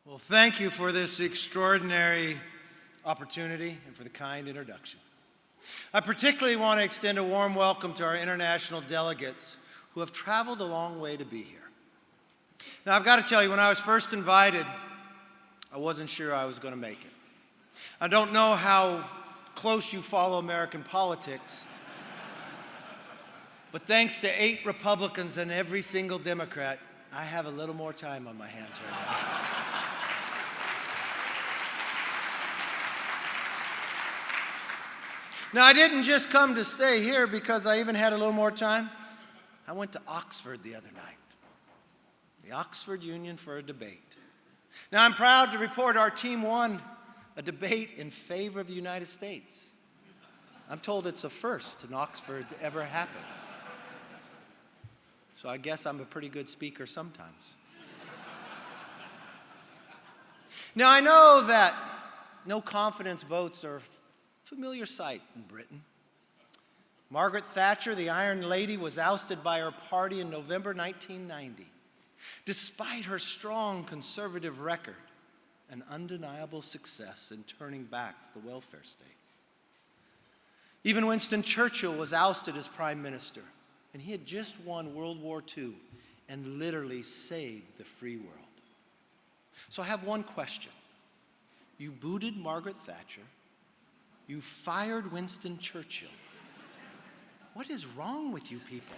Well, thank you for this extraordinary opportunity and for the kind introduction. I particularly want to extend a warm welcome to our international delegates who have traveled a long way to be here. Now, I've got to tell you, when I was first invited, I wasn't sure I was going to make it. I don't know how close you follow American politics, but thanks to 8 Republicans and every single Democrat, I have a little more time on my hands right now. Now, I didn't just come to stay here because I even had a little more time. I went to Oxford the other night, the Oxford Union, for a debate. Now, I'm proud to report our team won a debate in favor of the United States. I'm told it's a first in Oxford to ever happen. So I guess I'm a pretty good speaker sometimes. Now, I know that no confidence votes are familiar sight in Britain. Margaret Thatcher, the Iron Lady, was ousted by her party in November 1990, despite her strong conservative record and undeniable success in turning back the welfare state. Even Winston Churchill was ousted as prime minister, and he had just won World War II and literally saved the free world. So I have one question. You booted Margaret Thatcher. You fired Winston Churchill. What is wrong with you people?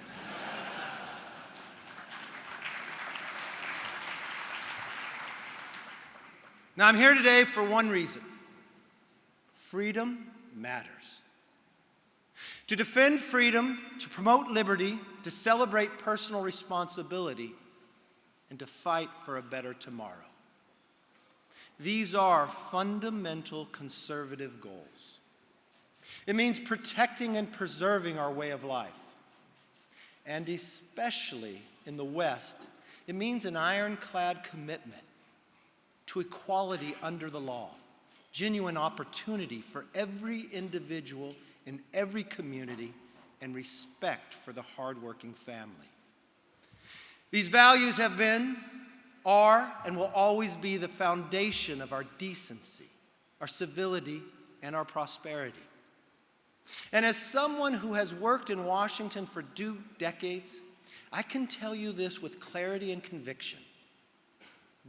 Now, I'm here today for one reason. Freedom matters. To defend freedom, to promote liberty, to celebrate personal responsibility, and to fight for a better tomorrow. These are fundamental conservative goals. It means protecting and preserving our way of life. And especially in the West, it means an ironclad commitment to equality under the law, genuine opportunity for every individual in every community, and respect for the hardworking family. These values have been, are, and will always be the foundation of our decency, our civility, and our prosperity. And as someone who has worked in Washington for 2 decades, I can tell you this with clarity and conviction.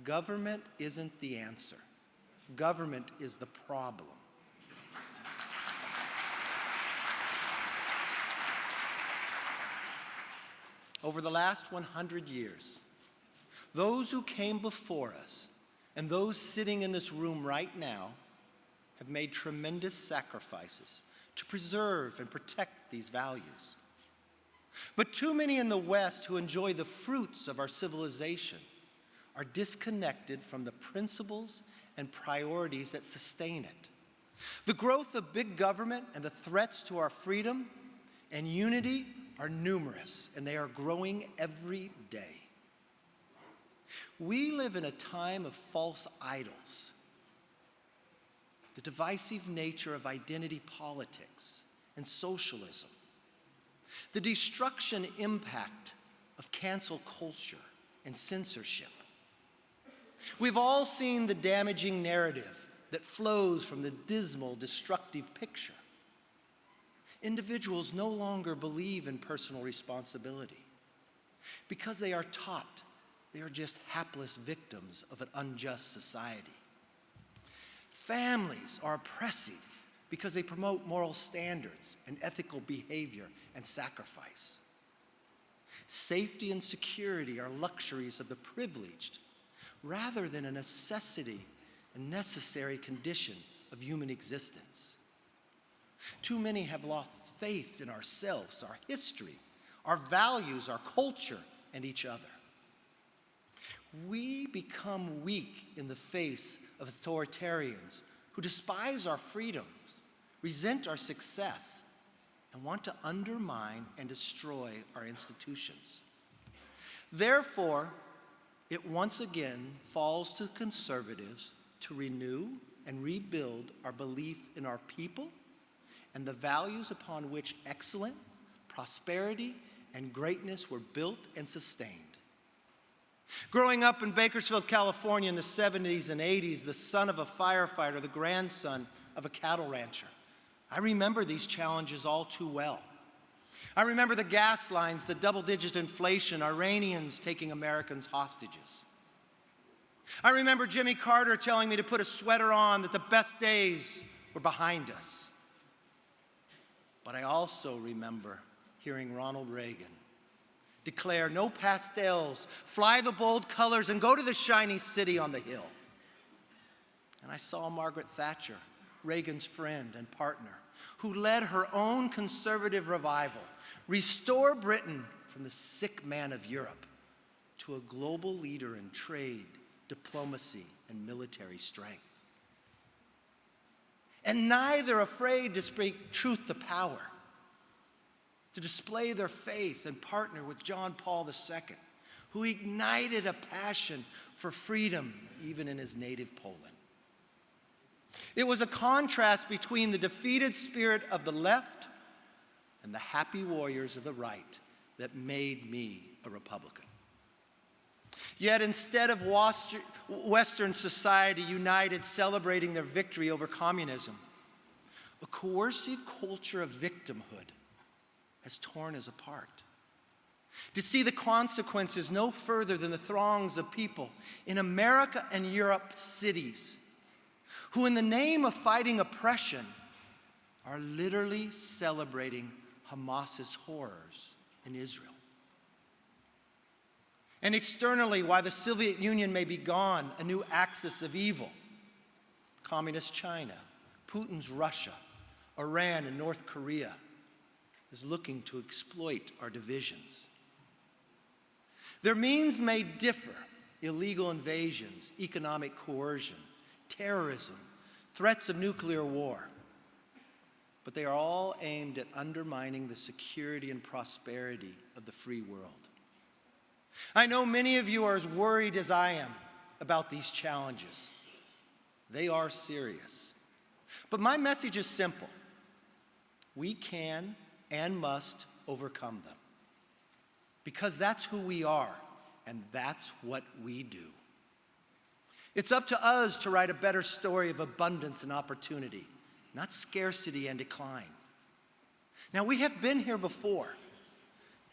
Government isn't the answer. Government is the problem. Over the last 100 years, those who came before us and those sitting in this room right now have made tremendous sacrifices to preserve and protect these values. But too many in the West who enjoy the fruits of our civilization are disconnected from the principles and priorities that sustain it. The growth of big government and the threats to our freedom and unity are numerous, and they are growing every day. We live in a time of false idols, the divisive nature of identity politics and socialism, the destruction impact of cancel culture and censorship. We've all seen the damaging narrative that flows from the dismal, destructive picture. Individuals no longer believe in personal responsibility because they are taught they are just hapless victims of an unjust society. Families are oppressive because they promote moral standards and ethical behavior and sacrifice. Safety and security are luxuries of the privileged rather than a necessity and necessary condition of human existence. Too many have lost faith in ourselves, our history, our values, our culture, and each other. We become weak in the face of authoritarians who despise our freedoms, resent our success, and want to undermine and destroy our institutions. Therefore, it once again falls to conservatives to renew and rebuild our belief in our people and the values upon which excellence, prosperity, and greatness were built and sustained. Growing up in Bakersfield, California in the 70s and 80s, the son of a firefighter, the grandson of a cattle rancher, I remember these challenges all too well. I remember the gas lines, the double-digit inflation, Iranians taking Americans hostages. I remember Jimmy Carter telling me to put a sweater on, that the best days were behind us. But I also remember hearing Ronald Reagan declare, "No pastels, fly the bold colors, and go to the shiny city on the hill." And I saw Margaret Thatcher, Reagan's friend and partner, who led her own conservative revival, restore Britain from the sick man of Europe to a global leader in trade, diplomacy, and military strength. And neither afraid to speak truth to power, to display their faith and partner with John Paul II, who ignited a passion for freedom even in his native Poland. It was a contrast between the defeated spirit of the left and the happy warriors of the right that made me a Republican. Yet instead of Western society united celebrating their victory over communism, a coercive culture of victimhood has torn us apart. To see the consequences no further than the throngs of people in America and Europe's cities who, in the name of fighting oppression, are literally celebrating Hamas's horrors in Israel. And externally, while the Soviet Union may be gone, a new axis of evil, Communist China, Putin's Russia, Iran, and North Korea, is looking to exploit our divisions. Their means may differ: illegal invasions, economic coercion, terrorism, threats of nuclear war. But they are all aimed at undermining the security and prosperity of the free world. I know many of you are as worried as I am about these challenges. They are serious. But my message is simple. We can and must overcome them, because that's who we are, and that's what we do. It's up to us to write a better story of abundance and opportunity, not scarcity and decline. Now, we have been here before.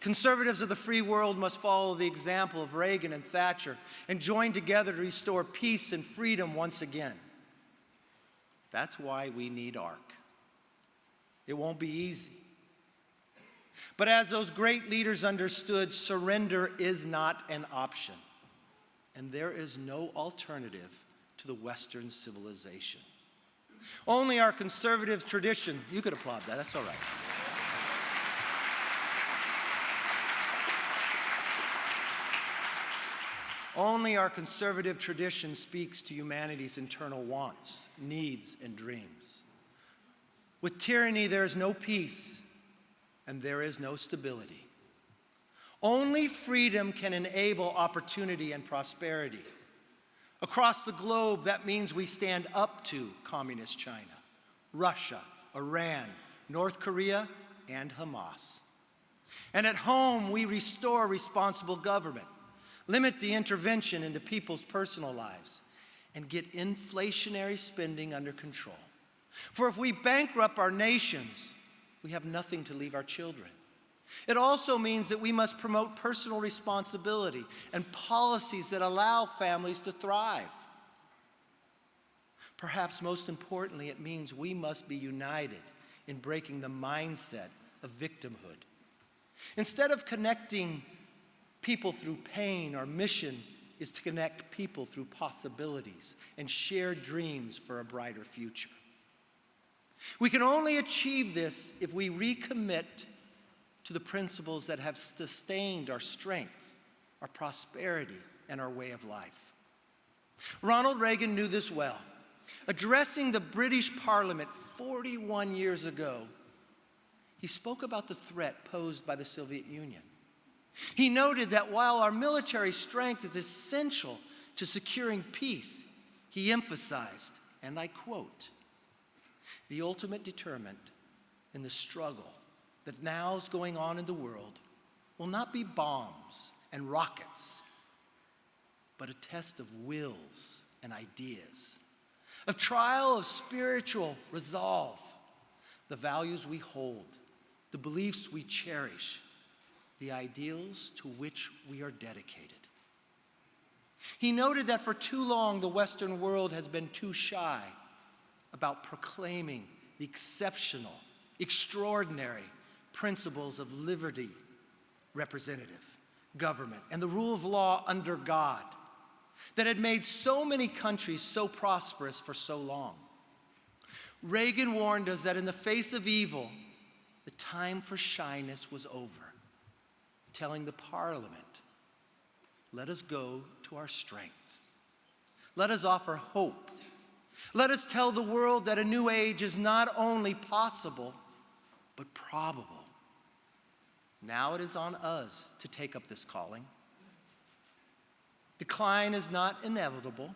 Conservatives of the free world must follow the example of Reagan and Thatcher and join together to restore peace and freedom once again. That's why we need ARC. It won't be easy. But as those great leaders understood, surrender is not an option. And there is no alternative to the Western civilization. Only our conservative tradition, you could applaud that, that's all right. Only our conservative tradition speaks to humanity's internal wants, needs, and dreams. With tyranny, there is no peace, and there is no stability. Only freedom can enable opportunity and prosperity. Across the globe, that means we stand up to Communist China, Russia, Iran, North Korea, and Hamas. And at home, we restore responsible government, limit the intervention into people's personal lives, and get inflationary spending under control. For if we bankrupt our nations, we have nothing to leave our children. It also means that we must promote personal responsibility and policies that allow families to thrive. Perhaps most importantly, it means we must be united in breaking the mindset of victimhood. Instead of connecting people through pain, our mission is to connect people through possibilities and shared dreams for a brighter future. We can only achieve this if we recommit to the principles that have sustained our strength, our prosperity, and our way of life. Ronald Reagan knew this well. Addressing the British Parliament 41 years ago, he spoke about the threat posed by the Soviet Union. He noted that while our military strength is essential to securing peace, he emphasized, and I quote, "The ultimate determinant in the struggle that now is going on in the world will not be bombs and rockets, but a test of wills and ideas, a trial of spiritual resolve, the values we hold, the beliefs we cherish, the ideals to which we are dedicated. He noted that for too long the Western world has been too shy about proclaiming the exceptional, extraordinary principles of liberty, representative government, and the rule of law under God that had made so many countries so prosperous for so long. Reagan warned us that in the face of evil, the time for shyness was over, telling the Parliament, let us go to our strength. Let us offer hope. Let us tell the world that a new age is not only possible, but probable. Now it is on us to take up this calling. Decline is not inevitable.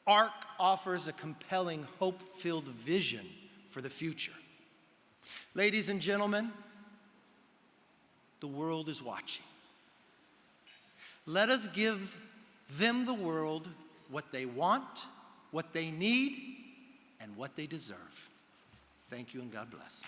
ARC offers a compelling, hope-filled vision for the future. Ladies and gentlemen, the world is watching. Let us give them, the world, what they want, what they need, and what they deserve. Thank you, and God bless.